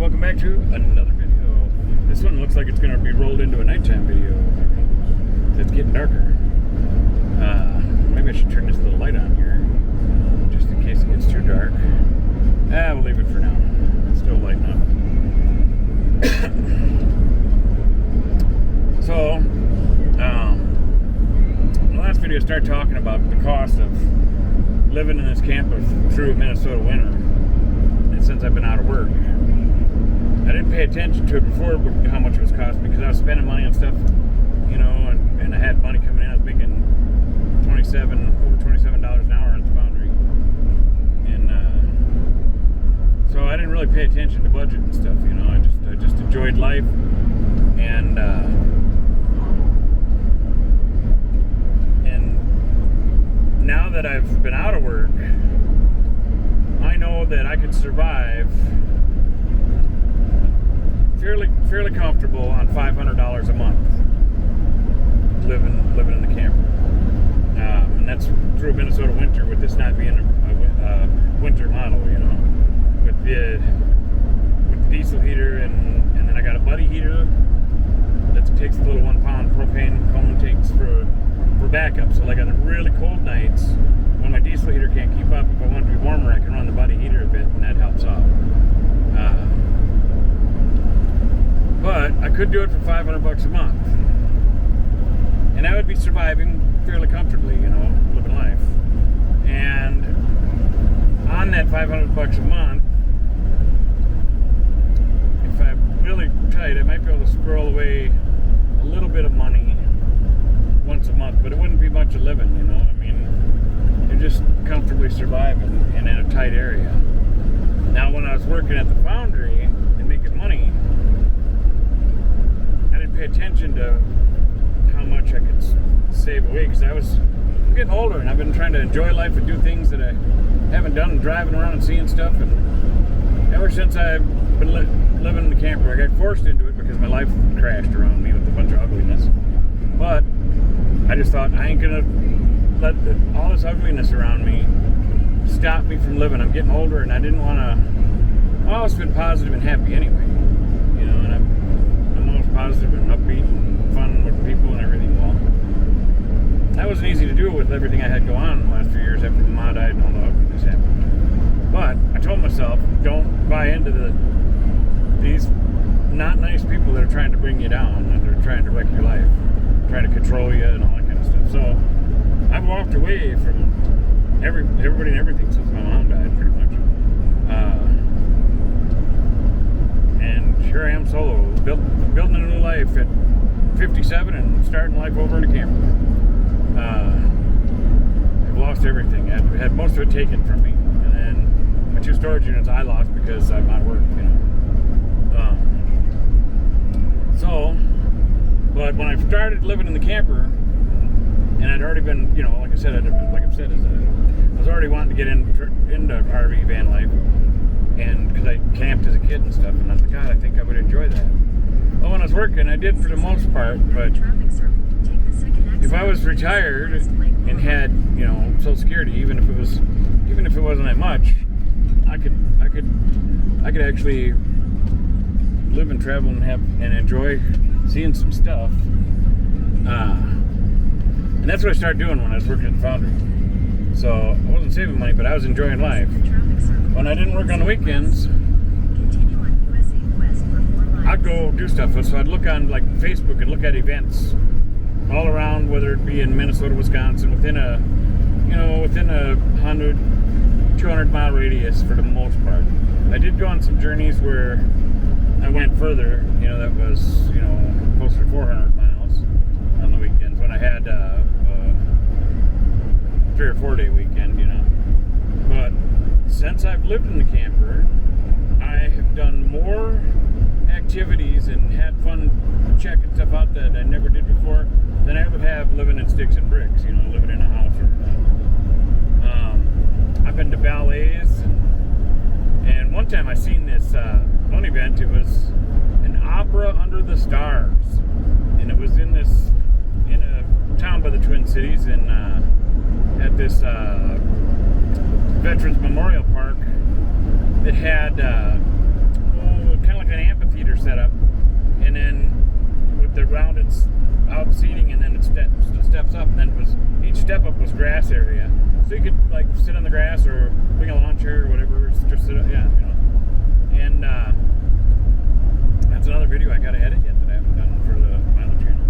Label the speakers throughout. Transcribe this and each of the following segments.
Speaker 1: welcome back to another video. This one looks like it's going to be rolled into a nighttime video. It's getting darker. Maybe I should turn this little light on here, just in case it gets too dark. We'll leave it for now. It's still lighting up. So, in the last video I started talking about the cost of living in this camp through Minnesota winter. And since I've been out of work, I didn't pay attention to it before how much it was costing because I was spending money on stuff, you know, and I had money coming in. I was making over $27 an hour at the foundry, and so I didn't really pay attention to budget and stuff. You know, I just enjoyed life, and now that I've been out of work, I know that I could survive fairly comfortable on $500 a month living in the camper, and that's through Minnesota winter, with this not being a winter model, you know, with the diesel heater, and then I got a buddy heater that takes the little 1 pound propane cone tanks for backup. So like on the really cold nights when my diesel heater can't keep up, if I want to be warmer, I can run the buddy heater a bit, and that helps out. But I could do it for $500 a month, and I would be surviving fairly comfortably, you know, living life. And on that $500 a month, if I'm really tight, I might be able to squirrel away a little bit of money once a month, but it wouldn't be much of living, you know. I mean, you're just comfortably surviving and in a tight area. Now, when I was working at the foundry and making money, I didn't pay attention to how much I could save away, because I'm getting older, and I've been trying to enjoy life and do things that I haven't done, driving around and seeing stuff. And ever since I've been living in the camper, I got forced into it because my life crashed around me with a bunch of ugliness. But I just thought, I ain't gonna let all this ugliness around me stop me from living. I'm getting older, and I didn't want to. I've always been positive and happy anyway, you know, and I'm always positive and upbeat and fun with people and everything. Well, that wasn't easy to do with everything I had go on in the last few years after Ma died and all the ugliness happened. But I told myself, don't buy into these not nice people that are trying to bring you down, and they're trying to wreck your life, trying to control you and all that kind of stuff. So I've walked away from everybody and everything since my mom died, pretty much. And here I am solo, building a new life at 57 and starting life over in a camper. I've lost everything. I've had most of it taken from me, and then my 2 storage units I lost because I'm out of work, you know. But when I started living in the camper, and I'd already been, you know, like I've said, I was already wanting to get into RV van life, and because I camped as a kid and stuff, and I was like, God, I think I would enjoy that. Well, when I was working, I did for the most part, but if I was retired and had, you know, Social Security, even if it wasn't that much, I could actually live and travel and enjoy seeing some stuff. And that's what I started doing when I was working at the foundry. So I wasn't saving money, but I was enjoying life. When I didn't work on the weekends, I'd go do stuff. So I'd look on like Facebook and look at events all around, whether it be in Minnesota, Wisconsin, within a 100, 200 mile radius for the most part. I did go on some journeys where I went further, you know, that was, you know, closer to 400 miles on the weekends when I had a 3 or 4 day weekend, you know. But since I've lived in the camper, I have done more activities and had fun checking stuff out that I never did before than I ever have living in sticks and bricks, you know, living in a house. I've been to ballets, and one time I seen this one event. It was an opera under the stars, and it was in a town by the Twin Cities, and at this Veterans Memorial Park that had kind of step up was grass area, so you could like sit on the grass or bring a lawn chair or whatever, just sit up, yeah, you know. And that's another video I gotta edit yet that I haven't done for the Milo channel.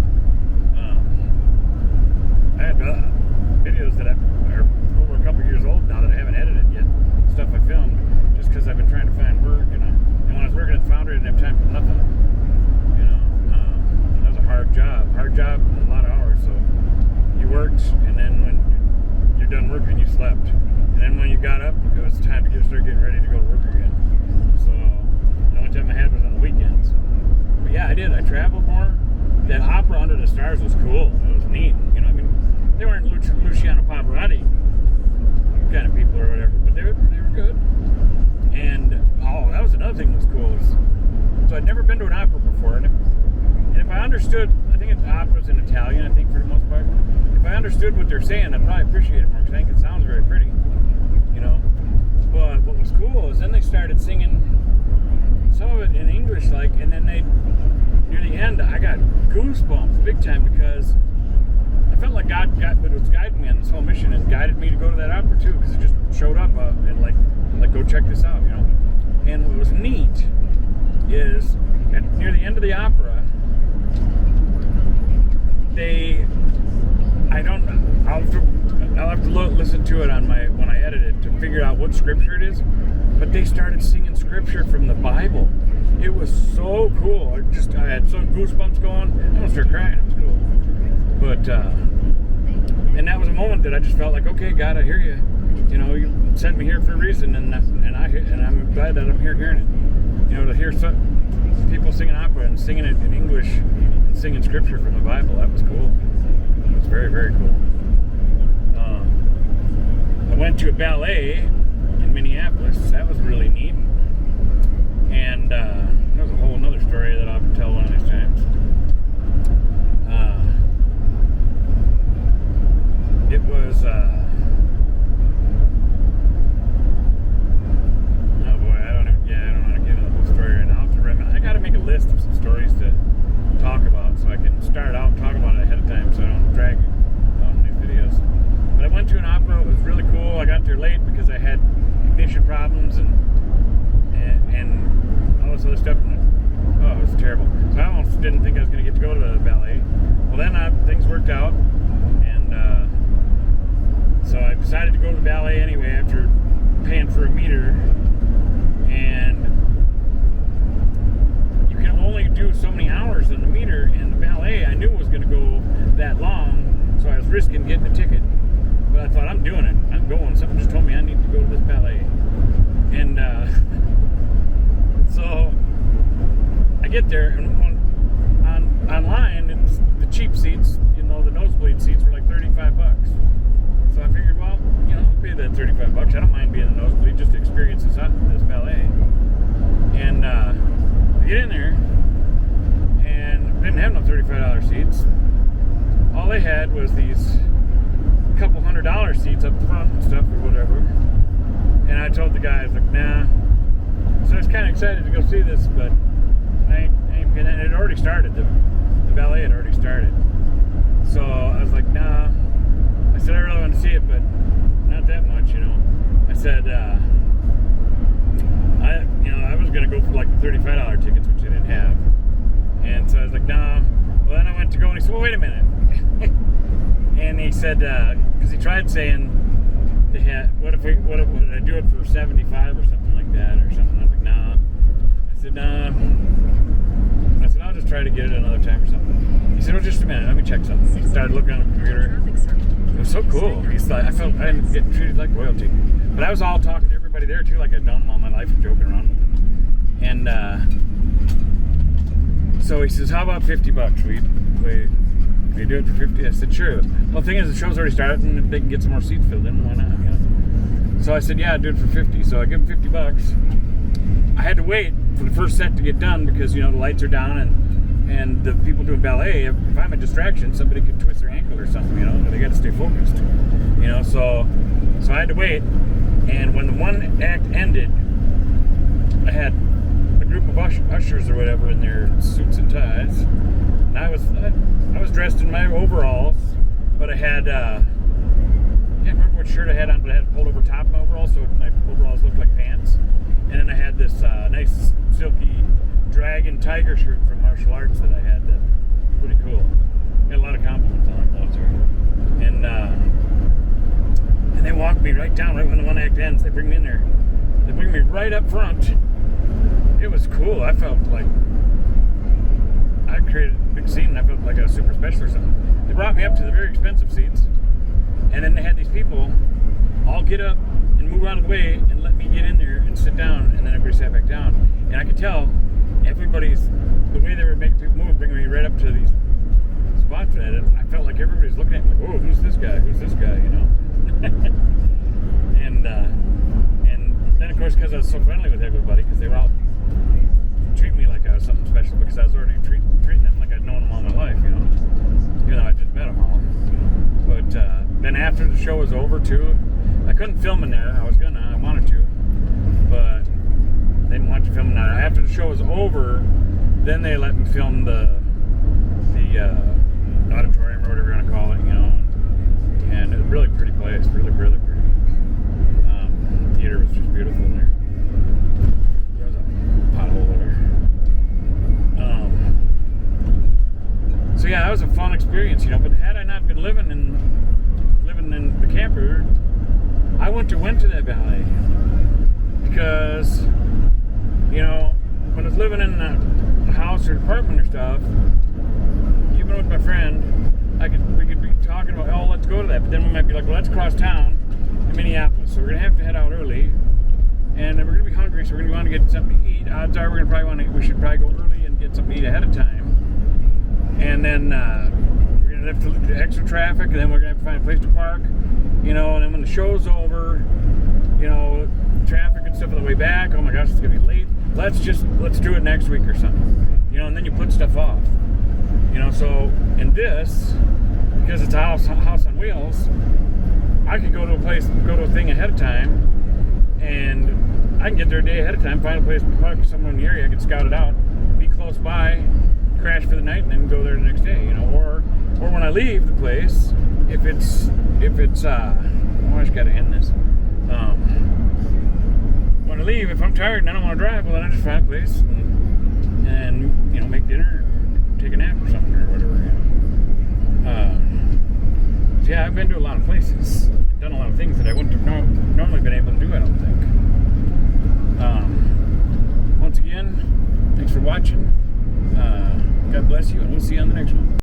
Speaker 1: I had videos that are over a couple years old now that I haven't edited yet. Stuff I filmed just because I've been trying to find work, you know. And when I was working at the Foundry, I didn't have time for nothing. You know, that was a hard job, and a lot of hours. So you worked, and then when you're done working, you slept. And then when you got up, it was time to start getting ready to go to work again. So the only time I had was on the weekends. But yeah, I did. I traveled more. That opera Under the Stars was cool. It was neat. You know, I mean, they weren't Luciano Pavarotti kind of people or whatever, but they were good. And that was another thing that was cool. So I'd never been to an opera before, and if I understood, I think opera's in Italian, I think, for the most part. If I understood what they're saying, I'd probably appreciate it more, because I think it sounds very pretty, you know. But what was cool is then they started singing some of it in English, like, and then near the end, I got goosebumps big time, because I felt like God was guiding me on this whole mission and guided me to go to that opera too, because it just showed up and like go check this out, you know. And what was neat is near the end of the opera, I'll have to listen to it when I edit it to figure out what scripture it is. But they started singing scripture from the Bible. It was so cool. I had some goosebumps going. I almost started crying. It was cool. But and that was a moment that I just felt like, okay, God, I hear you. You know, you sent me here for a reason, and I'm glad that I'm here hearing it. You know, to hear people singing opera and singing it in English and singing scripture from the Bible, that was cool. It was very, very cool. I went to a ballet in Minneapolis. That was really neat. And that was a whole another story that I'll tell one of these times. It was, oh boy, I don't want to get into the whole story right now. I got to make a list of some stories to talk about so I can start out talking about it ahead of time so I don't drag on these videos. But I went to an opera. It was really cool. I got there late because I had ignition problems and all this other stuff. Oh, it was terrible. So I almost didn't think I was going to get to go to the ballet. Well, then things worked out, and so I decided to go to the ballet anyway after paying for a meter. And you can only do so many hours on the meter, and the ballet I knew was going to go that long, so I was risking getting a ticket. But I thought, I'm doing it. I'm going. Something just told me I need to go to this ballet. And so I get there, and online, it's the cheap seats, you know, the nosebleed seats were like $35. So I figured, well, you know, I'll pay that $35. I don't mind being a nosebleed just to experience this ballet. And I get in there, and they didn't have no $35 seats. All they had was these couple $100 seats up front and stuff or whatever. And I told the guy, I was like, nah. So I was kind of excited to go see this, but I ain't gonna. It had already started. The ballet had already started. So I was like, nah. I said I really want to see it, but not that much, you know. I said, I was gonna go for like the $35 tickets, which they didn't have. And so I was like, nah. Well, then I went to go, and he said, well, wait a minute. And he said, because he tried saying they had, what if I do it for 75 or something like that or something. I was like, nah. I said, nah. I said, I'll just try to get it another time or something. He said, well, just a minute, let me check something. He started looking on the computer. It was so cool. He's like, I felt I ended up getting treated like royalty. But I was all talking to everybody there too, like I'd done them all my life and joking around with them. And so he says, how about $50? We do it for 50. I said, sure. Well, the thing is, the show's already started, and if they can get some more seats filled in, why not? You know? So I said, yeah, I'd do it for 50. So I give him $50. I had to wait for the first set to get done because, you know, the lights are down, and the people doing ballet, if I'm a distraction, somebody could twist their ankle or something, you know, they got to stay focused, you know. So I had to wait, and when the one act ended, I had a group of ushers or whatever in their suits and ties. And I was dressed in my overalls, but I had can't remember what shirt I had on, but I had pulled over top of my overalls, so my overalls looked like pants. And then I had this nice silky dragon tiger shirt from martial arts that I had. That was pretty cool. Got a lot of compliments on it, those are. And they walk me right down right when the one act ends. They bring me in there. They bring me right up front. It was cool. I felt like I created a big scene, and I felt like I was super special or something. They brought me up to the very expensive seats, and then they had these people all get up and move out of the way and let me get in there and sit down, and then everybody sat back down. And I could tell everybody's, the way they were making people move, bringing me right up to these spots at it. I felt like everybody's looking at me like, "Oh, who's this guy? Who's this guy?" You know. and then of course, because I was so friendly with everybody, because they were all treating me like I was something special, because I was already treating them like I'd known them all my life, you know, even though I just met them all. But then after the show was over too, I couldn't film in there. I wanted to, but they didn't want you filming that. After the show was over, then they let me film the auditorium or whatever you want to call it, you know. And it was a really pretty place, really, really pretty. The theater was just beautiful in there. There was a pothole there. So yeah, that was a fun experience, you know. But had I not been living in the camper, I went to that ballet because, you know, when I was living in a house or apartment or stuff, even with my friend, we could be talking about, oh, let's go to that. But then we might be like, well, let's cross town to Minneapolis. So we're gonna have to head out early, and we're gonna be hungry, so we're gonna want to get something to eat. Odds are we should probably go early and get something to eat ahead of time. And then we're gonna have to look at extra traffic, and then we're gonna have to find a place to park, you know. And then when the show's over, you know, traffic and stuff on the way back. Oh my gosh, it's gonna be late. Let's do it next week or something, you know. And then you put stuff off, you know. So in this, because it's a house on wheels, I can go to a thing ahead of time, and I can get there a day ahead of time, find a place to park somewhere in the area, I can scout it out, be close by, crash for the night, and then go there the next day, you know. Or when I leave the place, if it's oh, I just gotta end this. When I leave, if I'm tired and I don't want to drive, well, then I just find a place and you know, make dinner or take a nap or something or whatever, you know. So yeah, I've been to a lot of places, done a lot of things that I wouldn't have normally been able to do, I don't think. Once again, thanks for watching. God bless you, and we'll see you on the next one.